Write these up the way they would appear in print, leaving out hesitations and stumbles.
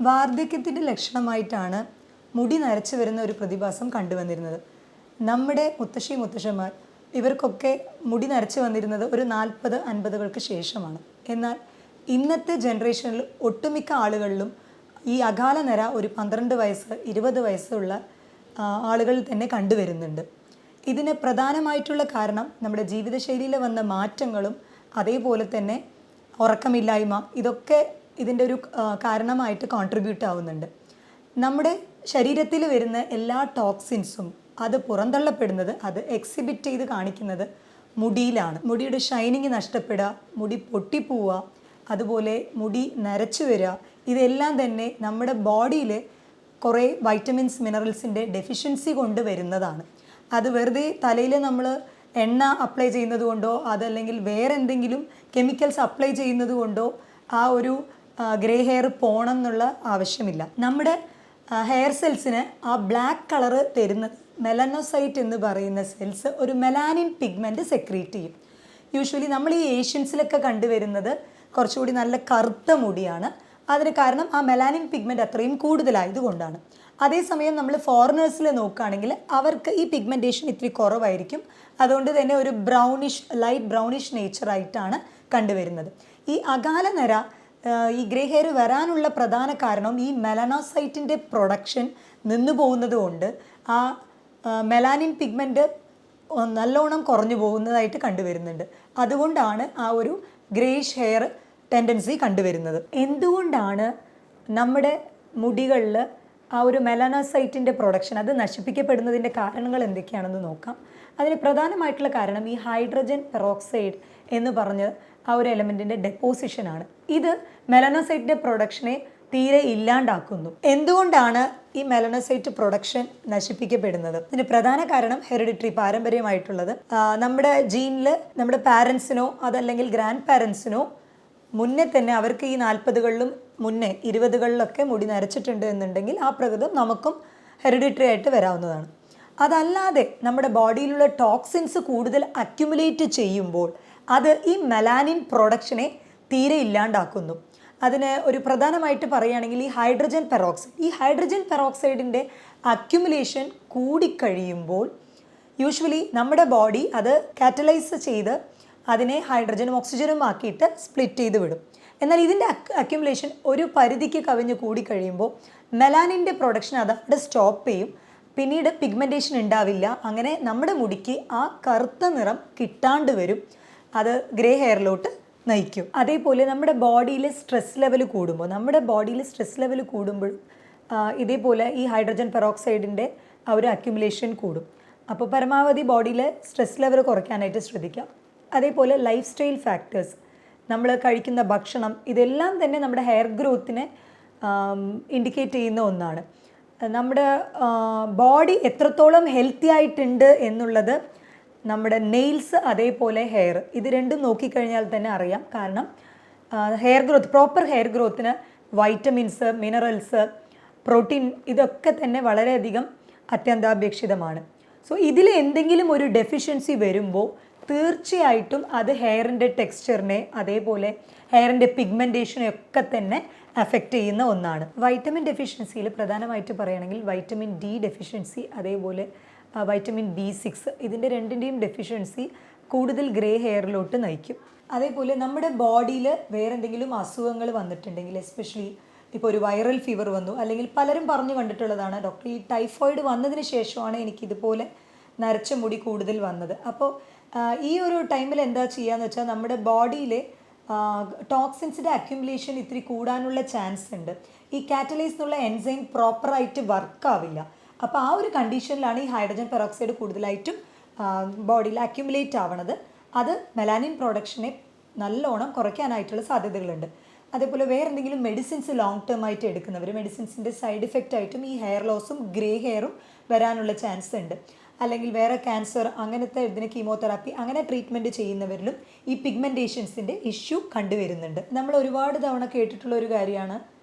വാർദ്ധക്യത്തിൻ്റെ ലക്ഷണമായിട്ടാണ് മുടി നരച്ചു വരുന്ന ഒരു പ്രതിഭാസം കണ്ടുവന്നിരുന്നത്. നമ്മുടെ മുത്തശ്ശിമാർ ഇവർക്കൊക്കെ മുടി നരച്ചു വന്നിരുന്നത് ഒരു 40-50കൾക്ക് ശേഷമാണ്. എന്നാൽ ഇന്നത്തെ ജനറേഷനിൽ ഒട്ടുമിക്ക ആളുകളിലും ഈ അകാല നര ഒരു 12 വയസ്സ് 20 വയസ്സുള്ള ആളുകളിൽ തന്നെ കണ്ടുവരുന്നുണ്ട്. ഇതിന് പ്രധാനമായിട്ടുള്ള കാരണം നമ്മുടെ ജീവിതശൈലിയിൽ വന്ന മാറ്റങ്ങളും അതേപോലെ തന്നെ ഉറക്കമില്ലായ്മ ഇതൊക്കെ ഇതിൻ്റെ ഒരു കാരണമായിട്ട് കോൺട്രിബ്യൂട്ട് ആവുന്നുണ്ട്. നമ്മുടെ ശരീരത്തിൽ വരുന്ന എല്ലാ ടോക്സിൻസും അത് പുറന്തള്ളപ്പെടുന്നത്, അത് എക്സിബിറ്റ് ചെയ്ത് കാണിക്കുന്നത് മുടിയിലാണ്. മുടിയുടെ ഷൈനിങ് നഷ്ടപ്പെടുക, മുടി പൊട്ടിപ്പോവുക, അതുപോലെ മുടി നരച്ചു വരിക, ഇതെല്ലാം തന്നെ നമ്മുടെ ബോഡിയിൽ കുറേ വൈറ്റമിൻസ് മിനറൽസിൻ്റെ ഡെഫിഷ്യൻസി കൊണ്ട് വരുന്നതാണ്. അത് വെറുതെ തലയിൽ നമ്മൾ എണ്ണ അപ്ലൈ ചെയ്യുന്നത് കൊണ്ടോ അതല്ലെങ്കിൽ വേറെ എന്തെങ്കിലും കെമിക്കൽസ് അപ്ലൈ ചെയ്യുന്നത് കൊണ്ടോ ആ ഒരു ഗ്രേ ഹെയർ പോകണം എന്നുള്ള ആവശ്യമില്ല. നമ്മുടെ ഹെയർ സെൽസിന് ആ ബ്ലാക്ക് കളറ് തരുന്നത് മെലനോസൈറ്റ് എന്ന് പറയുന്ന സെൽസ് ഒരു മെലാനിൻ പിഗ്മെൻറ്റ് സെക്രീറ്റ് ചെയ്യും. യൂഷ്വലി നമ്മൾ ഈ ഏഷ്യൻസിലൊക്കെ കണ്ടുവരുന്നത് കുറച്ചുകൂടി നല്ല കറുത്ത മുടിയാണ്. അതിന് കാരണം ആ മെലാനിൻ പിഗ്മെൻറ്റ് അത്രയും കൂടുതലായതുകൊണ്ടാണ്. അതേസമയം നമ്മൾ ഫോറിനേഴ്സിൽ നോക്കുകയാണെങ്കിൽ അവർക്ക് ഈ പിഗ്മെൻറ്റേഷൻ ഇത്തിരി കുറവായിരിക്കും. അതുകൊണ്ട് തന്നെ ഒരു ലൈറ്റ് ബ്രൗണിഷ് നേച്ചറായിട്ടാണ് കണ്ടുവരുന്നത്. ഈ അകാല നര, ഈ ഗ്രേ ഹെയർ വരാനുള്ള പ്രധാന കാരണം ഈ മെലനോസൈറ്റിൻ്റെ പ്രൊഡക്ഷൻ നിന്നു പോകുന്നത് കൊണ്ട് ആ മെലാനിൻ പിഗ്മെൻറ്റ് നല്ലോണം കുറഞ്ഞു പോകുന്നതായിട്ട് കണ്ടുവരുന്നുണ്ട്. അതുകൊണ്ടാണ് ആ ഒരു ഗ്രേഷ് ഹെയർ ടെൻഡൻസി കണ്ടുവരുന്നത്. എന്തുകൊണ്ടാണ് നമ്മുടെ മുടികളിൽ ആ ഒരു മെലനോസൈറ്റിൻ്റെ പ്രൊഡക്ഷൻ അത് നശിപ്പിക്കപ്പെടുന്നതിൻ്റെ കാരണങ്ങൾ എന്തൊക്കെയാണെന്ന് നോക്കാം. അതിന് പ്രധാനമായിട്ടുള്ള കാരണം ഈ ഹൈഡ്രജൻ പെറോക്സൈഡ് എന്ന് പറഞ്ഞ് ആ ഒരു എലമെൻറ്റിൻ്റെ ഡെപ്പോസിഷനാണ്. ഇത് മെലനോസൈറ്റിൻ്റെ പ്രൊഡക്ഷനെ തീരെ ഇല്ലാണ്ടാക്കുന്നു. എന്തുകൊണ്ടാണ് ഈ മെലനോസൈറ്റ് പ്രൊഡക്ഷൻ നശിപ്പിക്കപ്പെടുന്നത്? ഇതിന് പ്രധാന കാരണം ഹെറിഡിറ്ററി, പാരമ്പര്യമായിട്ടുള്ളത്. നമ്മുടെ ജീനിൽ നമ്മുടെ പാരൻസിനോ അതല്ലെങ്കിൽ ഗ്രാൻഡ് പാരൻസിനോ മുന്നേ തന്നെ അവർക്ക് ഈ 40കളിലും മുന്നേ 20കളിലൊക്കെ മുടി നരച്ചിട്ടുണ്ട് എന്നുണ്ടെങ്കിൽ ആ പ്രകൃതം നമുക്കും ഹെറിഡിറ്ററി ആയിട്ട് വരാവുന്നതാണ്. അതല്ലാതെ നമ്മുടെ ബോഡിയിലുള്ള ടോക്സിൻസ് കൂടുതൽ അക്യുമുലേറ്റ് ചെയ്യുമ്പോൾ അത് ഈ മെലാനിൻ പ്രൊഡക്ഷനെ തീരെ ഇല്ലാണ്ടാക്കുന്നു. അതിന് ഒരു പ്രധാനമായിട്ട് പറയുകയാണെങ്കിൽ ഈ ഹൈഡ്രജൻ പെറോക്സൈഡിൻ്റെ അക്യുമുലേഷൻ കൂടിക്കഴിയുമ്പോൾ യൂഷ്വലി നമ്മുടെ ബോഡി അത് കാറ്റലൈസ് ചെയ്ത് അതിനെ ഹൈഡ്രജനും ഓക്സിജനും ആക്കിയിട്ട് സ്പ്ലിറ്റ് ചെയ്ത് വിടും. എന്നാൽ ഇതിൻ്റെ അക്യുമുലേഷൻ ഒരു പരിധിക്ക് കവിഞ്ഞ് കൂടിക്കഴിയുമ്പോൾ മെലാനിൻ്റെ പ്രൊഡക്ഷൻ അത് അവിടെ സ്റ്റോപ്പ് ചെയ്യും. പിന്നീട് പിഗ്മെൻറ്റേഷൻ ഉണ്ടാവില്ല. അങ്ങനെ നമ്മുടെ മുടിക്ക് ആ കറുത്ത നിറം കിട്ടാണ്ട് വരും. അത് ഗ്രേ ഹെയറിലോട്ട് നയിക്കും. അതേപോലെ നമ്മുടെ ബോഡിയിൽ സ്ട്രെസ് ലെവൽ കൂടുമ്പോഴും ഇതേപോലെ ഈ ഹൈഡ്രജൻ പെറോക്സൈഡിൻ്റെ ആ ഒരു അക്യുമുലേഷൻ കൂടും. അപ്പോൾ പരമാവധി ബോഡിയിൽ സ്ട്രെസ് ലെവൽ കുറയ്ക്കാനായിട്ട് ശ്രദ്ധിക്കാം. അതേപോലെ ലൈഫ് സ്റ്റൈൽ ഫാക്ടേഴ്സ്, നമ്മൾ കഴിക്കുന്ന ഭക്ഷണം, ഇതെല്ലാം തന്നെ നമ്മുടെ ഹെയർ ഗ്രോത്തിനെ ഇൻഡിക്കേറ്റ് ചെയ്യുന്ന ഒന്നാണ്. നമ്മുടെ ബോഡി എത്രത്തോളം ഹെൽത്തി ആയിട്ടുണ്ട് എന്നുള്ളത് നമ്മുടെ നെയിൽസ് അതേപോലെ ഹെയർ ഇത് രണ്ടും നോക്കിക്കഴിഞ്ഞാൽ തന്നെ അറിയാം. കാരണം പ്രോപ്പർ ഹെയർ ഗ്രോത്തിന് വൈറ്റമിൻസ്, മിനറൽസ്, പ്രോട്ടീൻ ഇതൊക്കെ തന്നെ വളരെയധികം അത്യന്താപേക്ഷിതമാണ്. സോ ഇതിൽ എന്തെങ്കിലും ഒരു ഡെഫിഷ്യൻസി വരുമ്പോൾ തീർച്ചയായിട്ടും അത് ഹെയറിൻ്റെ ടെക്സ്ചറിനെ അതേപോലെ ഹെയറിൻ്റെ പിഗ്മെൻറ്റേഷനെ ഒക്കെ തന്നെ അഫക്റ്റ് ചെയ്യുന്ന ഒന്നാണ്. വൈറ്റമിൻ ഡെഫിഷ്യൻസിയിൽ പ്രധാനമായിട്ട് പറയുകയാണെങ്കിൽ വൈറ്റമിൻ ഡി ഡെഫിഷ്യൻസി, അതേപോലെ വൈറ്റമിൻ B6 ഇതിൻ്റെ രണ്ടിൻ്റെയും ഡെഫിഷ്യൻസി കൂടുതൽ ഗ്രേ ഹെയറിലോട്ട് നയിക്കും. അതേപോലെ നമ്മുടെ ബോഡിയിൽ വേറെ എന്തെങ്കിലും അസുഖങ്ങൾ വന്നിട്ടുണ്ടെങ്കിൽ, എസ്പെഷ്യലി ഇപ്പോൾ ഒരു വൈറൽ ഫീവർ വന്നു, അല്ലെങ്കിൽ പലരും പറഞ്ഞു കണ്ടിട്ടുള്ളതാണ്, ഡോക്ടർ ഈ ടൈഫോയിഡ് വന്നതിന് ശേഷമാണ് എനിക്കിതുപോലെ നരച്ച മുടി കൂടുതൽ വന്നത്. അപ്പോൾ ഈ ഒരു ടൈമിൽ എന്താ ചെയ്യുകയെന്ന് വെച്ചാൽ നമ്മുടെ ബോഡിയിലെ ടോക്സിൻസിൻ്റെ അക്യുമുലേഷൻ ഇത്തിരി കൂടാനുള്ള ചാൻസ് ഉണ്ട്. ഈ കാറ്റലൈസ് എന്നുള്ള എൻസൈം പ്രോപ്പറായിട്ട് വർക്കാവില്ല. അപ്പോൾ ആ ഒരു കണ്ടീഷനിലാണ് ഈ ഹൈഡ്രജൻ പെറോക്സൈഡ് കൂടുതലായിട്ടും ബോഡിയിൽ അക്യുമുലേറ്റ് ആവണത്. അത് മെലാനിൻ പ്രൊഡക്ഷനെ നല്ലോണം കുറയ്ക്കാനായിട്ടുള്ള സാധ്യതകളുണ്ട്. അതേപോലെ വേറെ എന്തെങ്കിലും മെഡിസിൻസ് ലോങ് ടേം ആയിട്ട് എടുക്കുന്നവർ മെഡിസിൻസിൻ്റെ സൈഡ് ഇഫക്റ്റ് ആയിട്ടും ഈ ഹെയർ ലോസും ഗ്രേ ഹെയറും വരാനുള്ള ചാൻസ് ഉണ്ട്. അല്ലെങ്കിൽ വേറെ ക്യാൻസർ അങ്ങനത്തെ ഇതിന് കീമോതെറാപ്പി അങ്ങനെ ട്രീറ്റ്മെൻറ്റ് ചെയ്യുന്നവരിലും ഈ പിഗ്മെൻറ്റേഷൻസിൻ്റെ ഇഷ്യൂ കണ്ടുവരുന്നുണ്ട്. നമ്മൾ ഒരുപാട് തവണ കേട്ടിട്ടുള്ള ഒരു കാര്യമാണ്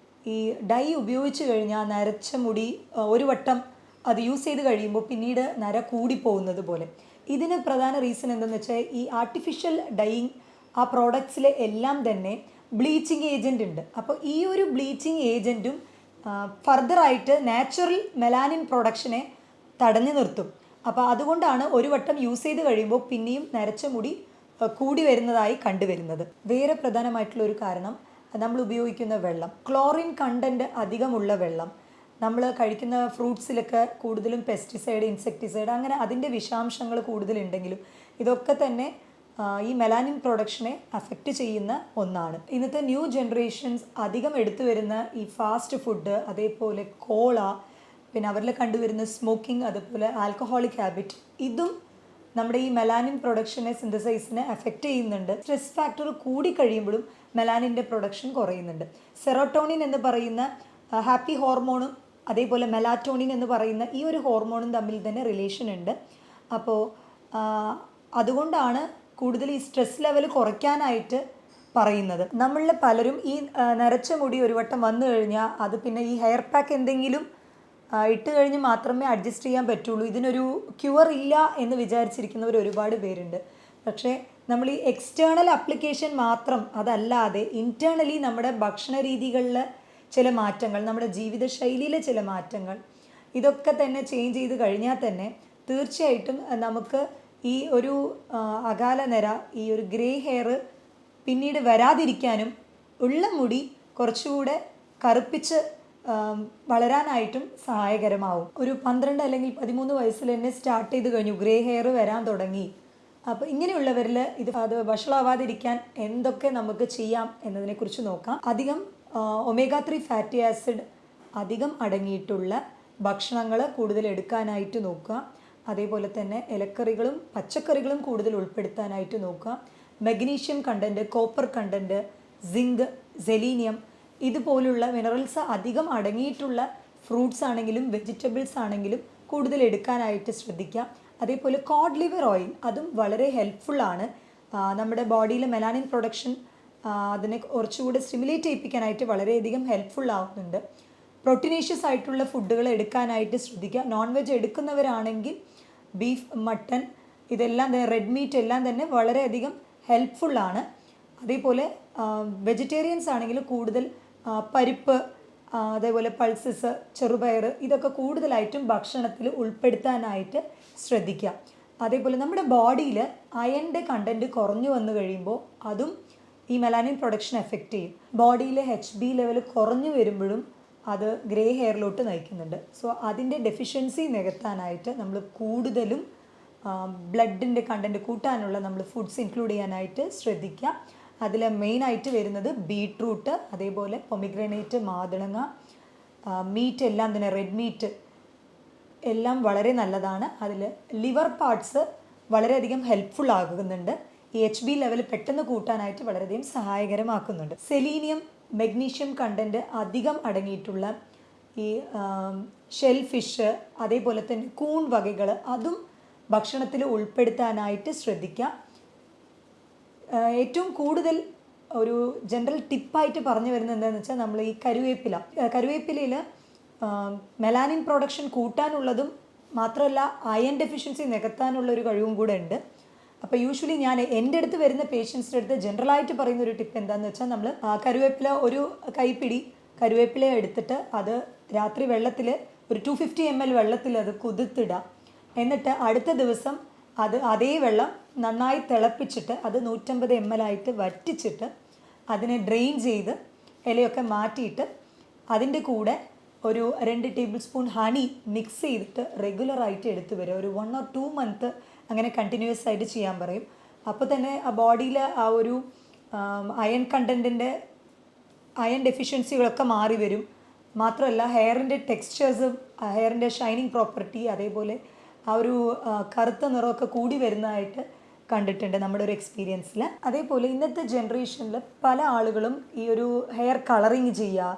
ഈ ഡൈ ഉപയോഗിച്ച് കഴിഞ്ഞാൽ നരച്ച മുടി ഒരു വട്ടം അത് യൂസ് ചെയ്ത് കഴിയുമ്പോൾ പിന്നീട് നര കൂടിപ്പോകുന്നത് പോലെ. ഇതിന് പ്രധാന റീസൺ എന്തെന്ന് വെച്ചാൽ ഈ ആർട്ടിഫിഷ്യൽ ഡൈയിങ് ആ പ്രോഡക്ട്സിലെ എല്ലാം തന്നെ ബ്ലീച്ചിങ് ഏജൻറ്റ് ഉണ്ട്. അപ്പോൾ ഈ ഒരു ബ്ലീച്ചിങ് ഏജൻറ്റും ഫർദറായിട്ട് നാച്ചുറൽ മെലാനിൻ പ്രൊഡക്ഷനെ തടഞ്ഞു നിർത്തും. അപ്പോൾ അതുകൊണ്ടാണ് ഒരു വട്ടം യൂസ് ചെയ്ത് കഴിയുമ്പോൾ പിന്നെയും നരച്ച മുടി കൂടി വരുന്നതായി കണ്ടുവരുന്നത്. വേറെ പ്രധാനമായിട്ടുള്ള ഒരു കാരണം നമ്മൾ ഉപയോഗിക്കുന്ന വെള്ളം, ക്ലോറിൻ കണ്ടൻറ്റ് അധികമുള്ള വെള്ളം. നമ്മൾ കഴിക്കുന്ന ഫ്രൂട്ട്സിലൊക്കെ കൂടുതലും പെസ്റ്റിസൈഡ്, ഇൻസെക്ടിസൈഡ്, അങ്ങനെ അതിൻ്റെ വിഷാംശങ്ങൾ കൂടുതലുണ്ടെങ്കിലും ഇതൊക്കെ തന്നെ ഈ മെലാനിൻ പ്രൊഡക്ഷനെ അഫക്റ്റ് ചെയ്യുന്ന ഒന്നാണ്. ഇന്നത്തെ ന്യൂ ജനറേഷൻസ് അധികം എടുത്തു വരുന്ന ഈ ഫാസ്റ്റ് ഫുഡ്, അതേപോലെ കോള, പിന്നെ അവരിൽ കണ്ടുവരുന്ന സ്മോക്കിംഗ്, അതുപോലെ ആൽക്കഹോളിക് ഹാബിറ്റ്, ഇതും നമ്മുടെ ഈ മെലാനിൻ പ്രൊഡക്ഷനെ, സിന്തസൈസിനെ അഫക്റ്റ് ചെയ്യുന്നുണ്ട്. സ്ട്രെസ് ഫാക്ടർ കൂടി കഴിയുമ്പോഴും മെലാനിൻ്റെ പ്രൊഡക്ഷൻ കുറയുന്നുണ്ട്. സെറോട്ടോണിൻ എന്ന് പറയുന്ന ഹാപ്പി ഹോർമോണും അതേപോലെ മെലാറ്റോണിൻ എന്ന് പറയുന്ന ഈ ഒരു ഹോർമോണും തമ്മിൽ തന്നെ റിലേഷൻ ഉണ്ട്. അപ്പോൾ അതുകൊണ്ടാണ് കൂടുതൽ ഈ സ്ട്രെസ് ലെവൽ കുറയ്ക്കാനായിട്ട് പറയുന്നത്. നമ്മളിൽ പലരും ഈ നരച്ച മുടി ഒരു വട്ടം വന്നു കഴിഞ്ഞാൽ അത് പിന്നെ ഈ ഹെയർ പാക്ക് എന്തെങ്കിലും ഇട്ട് കഴിഞ്ഞ് മാത്രമേ അഡ്ജസ്റ്റ് ചെയ്യാൻ പറ്റുള്ളൂ, ഇതിനൊരു ക്യൂർ ഇല്ല എന്ന് വിചാരിച്ചിരിക്കുന്നവർ ഒരുപാട് പേരുണ്ട്. പക്ഷേ നമ്മൾ ഈ എക്സ്റ്റേണൽ അപ്ലിക്കേഷൻ മാത്രം അതല്ലാതെ ഇൻറ്റേർണലി നമ്മുടെ ഭക്ഷണ രീതികളിൽ ചില മാറ്റങ്ങൾ, നമ്മുടെ ജീവിതശൈലിയിലെ ചില മാറ്റങ്ങൾ, ഇതൊക്കെ തന്നെ ചേഞ്ച് ചെയ്ത് കഴിഞ്ഞാൽ തന്നെ തീർച്ചയായിട്ടും നമുക്ക് ഈ ഒരു അകാല നിര, ഈ ഒരു ഗ്രേ ഹെയർ പിന്നീട് വരാതിരിക്കാനും ഉള്ള മുടി കുറച്ചുകൂടെ കറുപ്പിച്ച് വളരാനായിട്ടും സഹായകരമാവും. ഒരു 12 അല്ലെങ്കിൽ 13 വയസ്സിൽ തന്നെ സ്റ്റാർട്ട് ചെയ്ത് കഴിഞ്ഞു, ഗ്രേ ഹെയർ വരാൻ തുടങ്ങി. അപ്പോൾ ഇങ്ങനെയുള്ളവരിൽ അത് വഷളാവാതിരിക്കാൻ എന്തൊക്കെ നമുക്ക് ചെയ്യാം എന്നതിനെക്കുറിച്ച് നോക്കാം. അധികം ഒമേഗ 3 ഫാറ്റി ആസിഡ് അധികം അടങ്ങിയിട്ടുള്ള ഭക്ഷണങ്ങൾ കൂടുതൽ എടുക്കാനായിട്ട് നോക്കുക. അതേപോലെ തന്നെ ഇലക്കറികളും പച്ചക്കറികളും കൂടുതൽ ഉൾപ്പെടുത്താനായിട്ട് നോക്കുക. Magnesium content, copper content, zinc, selenium ഇതുപോലുള്ള മിനറൽസ് അധികം അടങ്ങിയിട്ടുള്ള ഫ്രൂട്ട്സ് ആണെങ്കിലും വെജിറ്റബിൾസ് ആണെങ്കിലും കൂടുതൽ എടുക്കാനായിട്ട് ശ്രദ്ധിക്കുക. അതേപോലെ കോഡ് ലിവർ ഓയിൽ, അതും വളരെ ഹെൽപ്ഫുള്ളാണ്. നമ്മുടെ ബോഡിയിലെ മെലാനിൻ പ്രൊഡക്ഷൻ അതിനെ കുറച്ചുകൂടെ സ്റ്റിമുലേറ്റ് ചെയ്യിപ്പിക്കാനായിട്ട് വളരെയധികം ഹെൽപ്ഫുൾ ആവുന്നുണ്ട്. പ്രോട്ടീനേഷ്യസ് ആയിട്ടുള്ള ഫുഡുകൾ എടുക്കാനായിട്ട് ശ്രദ്ധിക്കുക. നോൺ വെജ് എടുക്കുന്നവരാണെങ്കിൽ ബീഫ്, മട്ടൺ, ഇതെല്ലാം തന്നെ, റെഡ് മീറ്റ് എല്ലാം തന്നെ വളരെയധികം ഹെൽപ്ഫുള്ളാണ്. അതേപോലെ വെജിറ്റേറിയൻസ് ആണെങ്കിൽ കൂടുതൽ പരിപ്പ്, അതേപോലെ പൾസസ്, ചെറുപയർ, ഇതൊക്കെ കൂടുതലായിട്ടും ഭക്ഷണത്തിൽ ഉൾപ്പെടുത്താനായിട്ട് ശ്രദ്ധിക്കുക. അതേപോലെ നമ്മുടെ ബോഡിയിൽ അയണിൻ്റെ കണ്ടൻറ്റ് കുറഞ്ഞു വന്നു കഴിയുമ്പോൾ അതും ഈ മെലാനിൻ പ്രൊഡക്ഷൻ എഫക്റ്റ് ചെയ്യും. ബോഡിയിലെ HB ലെവൽ കുറഞ്ഞു വരുമ്പോഴും അത് ഗ്രേ ഹെയറിലോട്ട് നയിക്കുന്നുണ്ട്. സോ അതിൻ്റെ ഡെഫിഷ്യൻസി നികത്താനായിട്ട് നമ്മൾ കൂടുതലും ബ്ലഡിൻ്റെ കണ്ടൻറ്റ് കൂട്ടാനുള്ള നമ്മൾ ഫുഡ്സ് ഇൻക്ലൂഡ് ചെയ്യാനായിട്ട് ശ്രദ്ധിക്കുക. അതിൽ മെയിനായിട്ട് വരുന്നത് ബീട്രൂട്ട്, അതേപോലെ പൊമിഗ്രാനേറ്റ്, മാതളങ്ങ, മീറ്റ് എല്ലാം തന്നെ, റെഡ് മീറ്റ് എല്ലാം വളരെ നല്ലതാണ്. അതിൽ ലിവർ പാർട്സ് വളരെയധികം ഹെൽപ്ഫുൾ ആകുന്നുണ്ട്. ഈ HB ലെവൽ പെട്ടെന്ന് കൂട്ടാനായിട്ട് വളരെയധികം സഹായകരമാക്കുന്നുണ്ട്. സെലീനിയം, മഗ്നീഷ്യം കണ്ടൻറ്റ് അധികം അടങ്ങിയിട്ടുള്ള ഈ ഷെൽ ഫിഷ്, അതേപോലെ തന്നെ കൂൺ വകകൾ, അതും ഭക്ഷണത്തിൽ ഉൾപ്പെടുത്താനായിട്ട് ശ്രദ്ധിക്കുക. ഏറ്റവും കൂടുതൽ ഒരു ജനറൽ ടിപ്പായിട്ട് പറഞ്ഞു വരുന്നത് എന്താണെന്ന് വെച്ചാൽ നമ്മൾ ഈ കരുവേപ്പിലയിൽ മെലാനിൻ പ്രൊഡക്ഷൻ കൂട്ടാനുള്ളതും മാത്രമല്ല അയൺ ഡെഫിഷ്യൻസി നികത്താനുള്ള ഒരു കഴിവും കൂടെ ഉണ്ട്. അപ്പോൾ യൂഷ്വലി ഞാൻ എൻ്റെ അടുത്ത് വരുന്ന പേഷ്യൻസിൻ്റെ അടുത്ത് ജനറലായിട്ട് പറയുന്ന ഒരു ടിപ്പ് എന്താണെന്ന് വെച്ചാൽ നമ്മൾ കരുവേപ്പില ഒരു കൈപ്പിടി കരുവേപ്പില എടുത്തിട്ട് അത് രാത്രി വെള്ളത്തിൽ ഒരു 250 ml വെള്ളത്തിൽ അത് കുതിർത്തിടുക. എന്നിട്ട് അടുത്ത ദിവസം അതേ വെള്ളം നന്നായി തിളപ്പിച്ചിട്ട് അത് 150 ml ആയിട്ട് വറ്റിച്ചിട്ട് അതിനെ ഡ്രെയിൻ ചെയ്ത് ഇലയൊക്കെ മാറ്റിയിട്ട് അതിൻ്റെ കൂടെ ഒരു 2 ടേബിൾ സ്പൂൺ ഹണി മിക്സ് ചെയ്തിട്ട് റെഗുലറായിട്ട് എടുത്തു വരിക. ഒരു 1 or 2 month അങ്ങനെ കണ്ടിന്യൂസ് ആയിട്ട് ചെയ്യാൻ പറയും. അപ്പോൾ തന്നെ ആ ബോഡിയിൽ ആ ഒരു അയൺ കണ്ടൻറ്റിൻ്റെ അയൺ ഡെഫിഷ്യൻസികളൊക്കെ മാറി വരും. മാത്രമല്ല ഹെയറിൻ്റെ ടെക്സ്ചേഴ്സും ഹെയറിൻ്റെ ഷൈനിങ് പ്രോപ്പർട്ടി, അതേപോലെ ആ ഒരു കറുത്ത നിറമൊക്കെ കൂടി വരുന്നതായിട്ട് കണ്ടിട്ടുണ്ട് നമ്മുടെ ഒരു എക്സ്പീരിയൻസിൽ. അതേപോലെ ഇന്നത്തെ ജനറേഷനിൽ പല ആളുകളും ഈ ഒരു ഹെയർ കളറിങ് ചെയ്യുക,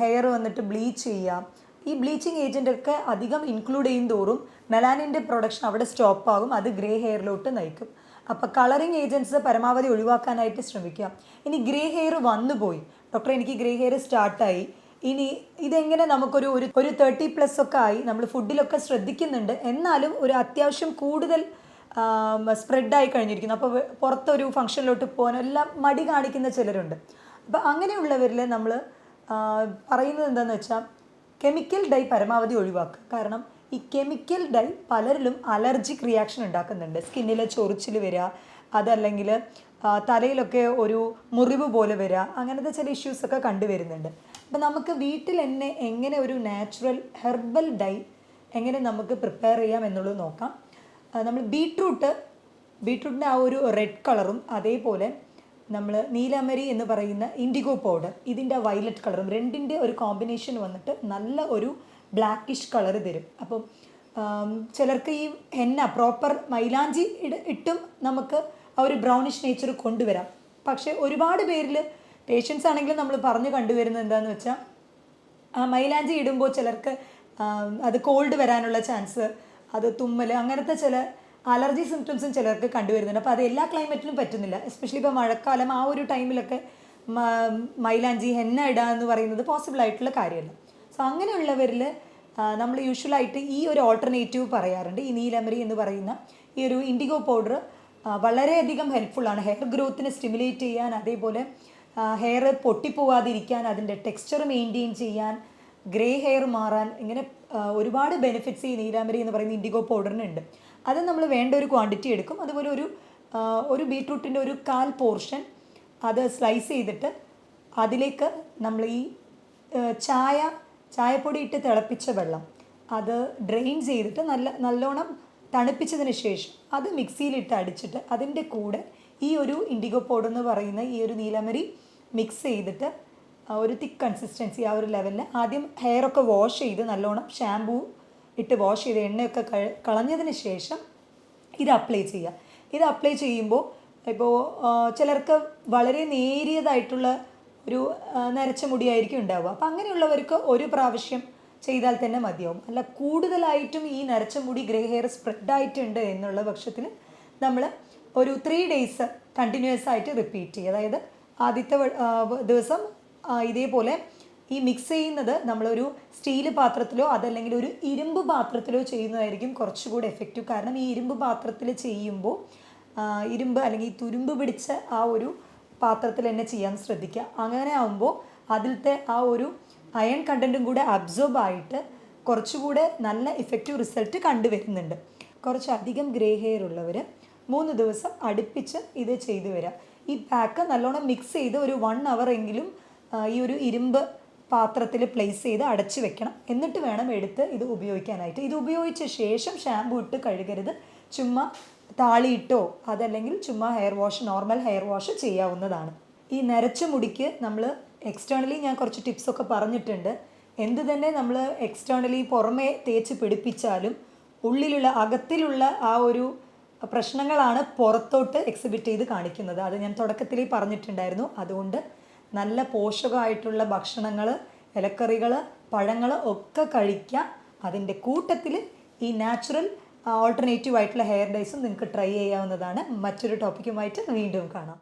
ഹെയർ വന്നിട്ട് ബ്ലീച്ച് ചെയ്യുക. ഈ ബ്ലീച്ചിങ് ഏജൻറ്റൊക്കെ അധികം ഇൻക്ലൂഡ് ചെയ്യും തോറും മെലാനിൻ്റെ പ്രൊഡക്ഷൻ അവിടെ സ്റ്റോപ്പാകും, അത് ഗ്രേ ഹെയറിലോട്ട് നയിക്കും. അപ്പോൾ കളറിങ് ഏജൻറ്റ്സ് പരമാവധി ഒഴിവാക്കാനായിട്ട് ശ്രമിക്കുക. ഇനി ഗ്രേ ഹെയർ വന്നുപോയി, ഡോക്ടർ എനിക്ക് ഗ്രേ ഹെയർ സ്റ്റാർട്ടായി, ഇനി ഇതെങ്ങനെ നമുക്കൊരു 30+ ഒക്കെ ആയി, നമ്മൾ ഫുഡിലൊക്കെ ശ്രദ്ധിക്കുന്നുണ്ട്, എന്നാലും ഒരു അത്യാവശ്യം കൂടുതൽ സ്പ്രെഡായി കഴിഞ്ഞിരിക്കുന്നു, അപ്പോൾ പുറത്തൊരു ഫംഗ്ഷനിലോട്ട് പോകാൻ എല്ലാം മടി കാണിക്കുന്ന ചിലരുണ്ട്. അപ്പോൾ അങ്ങനെയുള്ളവരിൽ നമ്മൾ പറയുന്നത് എന്താണെന്ന് വെച്ചാൽ കെമിക്കൽ ഡൈ പരമാവധി ഒഴിവാക്കുക. കാരണം ഈ കെമിക്കൽ ഡൈ പലരിലും അലർജിക് റിയാക്ഷൻ ഉണ്ടാക്കുന്നുണ്ട്. സ്കിന്നിൽ ചൊറിച്ചിൽ വരിക, അതല്ലെങ്കിൽ തലയിലൊക്കെ ഒരു മുറിവ് പോലെ വരിക, അങ്ങനത്തെ ചില ഇഷ്യൂസൊക്കെ കണ്ടുവരുന്നുണ്ട്. അപ്പം നമുക്ക് വീട്ടിൽ തന്നെ എങ്ങനെ ഒരു നാച്ചുറൽ ഹെർബൽ ഡൈ എങ്ങനെ നമുക്ക് പ്രിപ്പയർ ചെയ്യാം എന്നുള്ളത് നോക്കാം. നമ്മൾ ബീട്രൂട്ടിൻ്റെ ആ ഒരു റെഡ് കളറും അതേപോലെ നമ്മൾ നീലാമരി എന്ന് പറയുന്ന ഇൻഡിഗോ പൗഡർ ഇതിൻ്റെ വയലറ്റ് കളറും രണ്ടിൻ്റെ ഒരു കോമ്പിനേഷൻ വന്നിട്ട് നല്ല ഒരു ബ്ലാക്കിഷ് കളർ തരും. അപ്പം ചിലർക്ക് ഈ ഹെന്ന പ്രോപ്പർ മൈലാഞ്ചി ഇട്ടും നമുക്ക് ആ ഒരു ബ്രൗണിഷ് നേച്ചർ കൊണ്ടുവരാം. പക്ഷേ ഒരുപാട് പേരിൽ പേഷ്യൻസ് ആണെങ്കിലും നമ്മൾ പറഞ്ഞു കണ്ടുവരുന്നത് എന്താണെന്ന് വെച്ചാൽ മൈലാഞ്ചി ഇടുമ്പോൾ ചിലർക്ക് അത് കോൾഡ് വരാനുള്ള ചാൻസ്, അത് തുമ്മൽ, അങ്ങനത്തെ ചില അലർജി സിംറ്റംസും ചിലർക്ക് കണ്ടുവരുന്നുണ്ട്. അപ്പോൾ അത് എല്ലാ ക്ലൈമറ്റിലും പറ്റുന്നില്ല. എസ്പെഷ്യലി ഇപ്പോൾ മഴക്കാലം ആ ഒരു ടൈമിലൊക്കെ മൈലാഞ്ചി ഹെന്ന ഇടുക എന്ന് പറയുന്നത് പോസിബിൾ ആയിട്ടുള്ള കാര്യമല്ല. സോ അങ്ങനെയുള്ളവരിൽ നമ്മൾ യൂഷ്വലായിട്ട് ഈ ഒരു ഓൾട്ടർനേറ്റീവ് പറയാറുണ്ട്. ഈ നീലമരി എന്ന് പറയുന്ന ഈ ഒരു ഇൻഡിഗോ പൗഡർ വളരെയധികം ഹെൽപ്ഫുള്ളാണ് ഹെയർ ഗ്രോത്തിനെ സ്റ്റിമുലേറ്റ് ചെയ്യാൻ, അതേപോലെ ഹെയർ പൊട്ടിപ്പോവാതിരിക്കാൻ, അതിൻ്റെ ടെക്സ്ചർ മെയിൻറ്റെയിൻ ചെയ്യാൻ, ഗ്രേ ഹെയർ മാറാൻ, ഇങ്ങനെ ഒരുപാട് ബെനിഫിറ്റ്സ് ഈ നീലാമരി എന്ന് പറയുന്ന ഇൻഡിഗോ പൗഡറിനുണ്ട്. അത് നമ്മൾ വേണ്ട ഒരു ക്വാണ്ടിറ്റി എടുക്കും. അതുപോലെ ഒരു ബീട്രൂട്ടിൻ്റെ ഒരു 1/4 പോർഷൻ അത് സ്ലൈസ് ചെയ്തിട്ട് അതിലേക്ക് നമ്മൾ ഈ ചായപ്പൊടി ഇട്ട് തിളപ്പിച്ച വെള്ളം അത് ഡ്രെയിൻ ചെയ്തിട്ട് നല്ലോണം തണുപ്പിച്ചതിന് ശേഷം അത് മിക്സിയിലിട്ട് അടിച്ചിട്ട് അതിൻ്റെ കൂടെ ഈ ഒരു ഇൻഡിഗോ പൗഡർ എന്ന് പറയുന്ന ഈ ഒരു നീലമരി മിക്സ് ചെയ്തിട്ട് ഒരു തിക്ക് കൺസിസ്റ്റൻസി ആ ഒരു ലെവലിൽ ആദ്യം ഹെയറൊക്കെ വാഷ് ചെയ്ത് നല്ലോണം ഷാമ്പൂ ഇട്ട് വാഷ് ചെയ്ത് എണ്ണയൊക്കെ കളഞ്ഞതിന് ശേഷം ഇത് അപ്ലൈ ചെയ്യുക. ഇത് അപ്ലൈ ചെയ്യുമ്പോൾ ഇപ്പോൾ ചിലർക്ക് വളരെ നേരിയതായിട്ടുള്ള ഒരു നരച്ച മുടിയായിരിക്കും ഉണ്ടാവുക. അപ്പം അങ്ങനെയുള്ളവർക്ക് ഒരു പ്രാവശ്യം ചെയ്താൽ തന്നെ മതിയാവും. അല്ല കൂടുതലായിട്ടും ഈ നരച്ച മുടി ഗ്രേ ഹെയർ സ്പ്രെഡായിട്ടുണ്ട് എന്നുള്ള പക്ഷത്തിൽ നമ്മൾ ഒരു 3 days കണ്ടിന്യൂസ് ആയിട്ട് റിപ്പീറ്റ് ചെയ്യുക. അതായത് ആദ്യത്തെ ദിവസം ഇതേപോലെ ഈ മിക്സ് ചെയ്യുന്നത് നമ്മളൊരു സ്റ്റീൽ പാത്രത്തിലോ അതല്ലെങ്കിൽ ഒരു ഇരുമ്പ് പാത്രത്തിലോ ചെയ്യുന്നതായിരിക്കും കുറച്ചുകൂടി എഫക്റ്റീവ്. കാരണം ഈ ഇരുമ്പ് പാത്രത്തിൽ ചെയ്യുമ്പോൾ ഇരുമ്പ് അല്ലെങ്കിൽ തുരുമ്പ് പിടിച്ച ആ ഒരു പാത്രത്തിൽ തന്നെ ചെയ്യാൻ ശ്രദ്ധിക്കുക. അങ്ങനെ ആകുമ്പോൾ അതിലത്തെ ആ ഒരു അയൺ കണ്ടൻറ്റും കൂടെ അബ്സോർബ് ആയിട്ട് കുറച്ചുകൂടെ നല്ല ഇഫക്റ്റീവ് റിസൾട്ട് കണ്ടുവരുന്നുണ്ട്. കുറച്ചധികം ഗ്രേ ഹെയർ ഉള്ളവർ 3 ദിവസം അടുപ്പിച്ച് ഇത് ചെയ്തു വരാം. ഈ പാക്ക് നല്ലോണം മിക്സ് ചെയ്ത് ഒരു 1 hour എങ്കിലും ഈ ഒരു ഇരുമ്പ് പാത്രത്തിൽ പ്ലേസ് ചെയ്ത് അടച്ച് വെക്കണം. എന്നിട്ട് വേണം എടുത്ത് ഇത് ഉപയോഗിക്കാനായിട്ട്. ഇത് ഉപയോഗിച്ച ശേഷം ഷാമ്പൂ ഇട്ട് കഴുകരുത്. ചുമ്മാ താളിയിട്ടോ അതല്ലെങ്കിൽ ചുമ്മാ നോർമൽ ഹെയർ വാഷ് ചെയ്യാവുന്നതാണ്. ഈ നരച്ച മുടിക്ക് നമ്മൾ എക്സ്റ്റേണലി ഞാൻ കുറച്ച് ടിപ്സൊക്കെ പറഞ്ഞിട്ടുണ്ട്. എന്ത് തന്നെ നമ്മൾ എക്സ്റ്റേണലി പുറമേ തേച്ച് പിടിപ്പിച്ചാലും അകത്തിലുള്ള ആ ഒരു പ്രശ്നങ്ങളാണ് പുറത്തോട്ട് എക്സിബിറ്റ് ചെയ്ത് കാണിക്കുന്നത്. അത് ഞാൻ തുടക്കത്തിൽ പറഞ്ഞിട്ടുണ്ടായിരുന്നു. അതുകൊണ്ട് നല്ല പോഷകമായിട്ടുള്ള ഭക്ഷണങ്ങൾ, ഇലക്കറികൾ, പഴങ്ങൾ ഒക്കെ കഴിക്കുക. അതിൻ്റെ കൂട്ടത്തിൽ ഈ നാച്ചുറൽ ഓൾട്ടർനേറ്റീവ് ആയിട്ടുള്ള ഹെയർ ഡൈസും നിങ്ങൾക്ക് ട്രൈ ചെയ്യാവുന്നതാണ്. മറ്റൊരു ടോപ്പിക്കുമായിട്ട് വീണ്ടും കാണാം.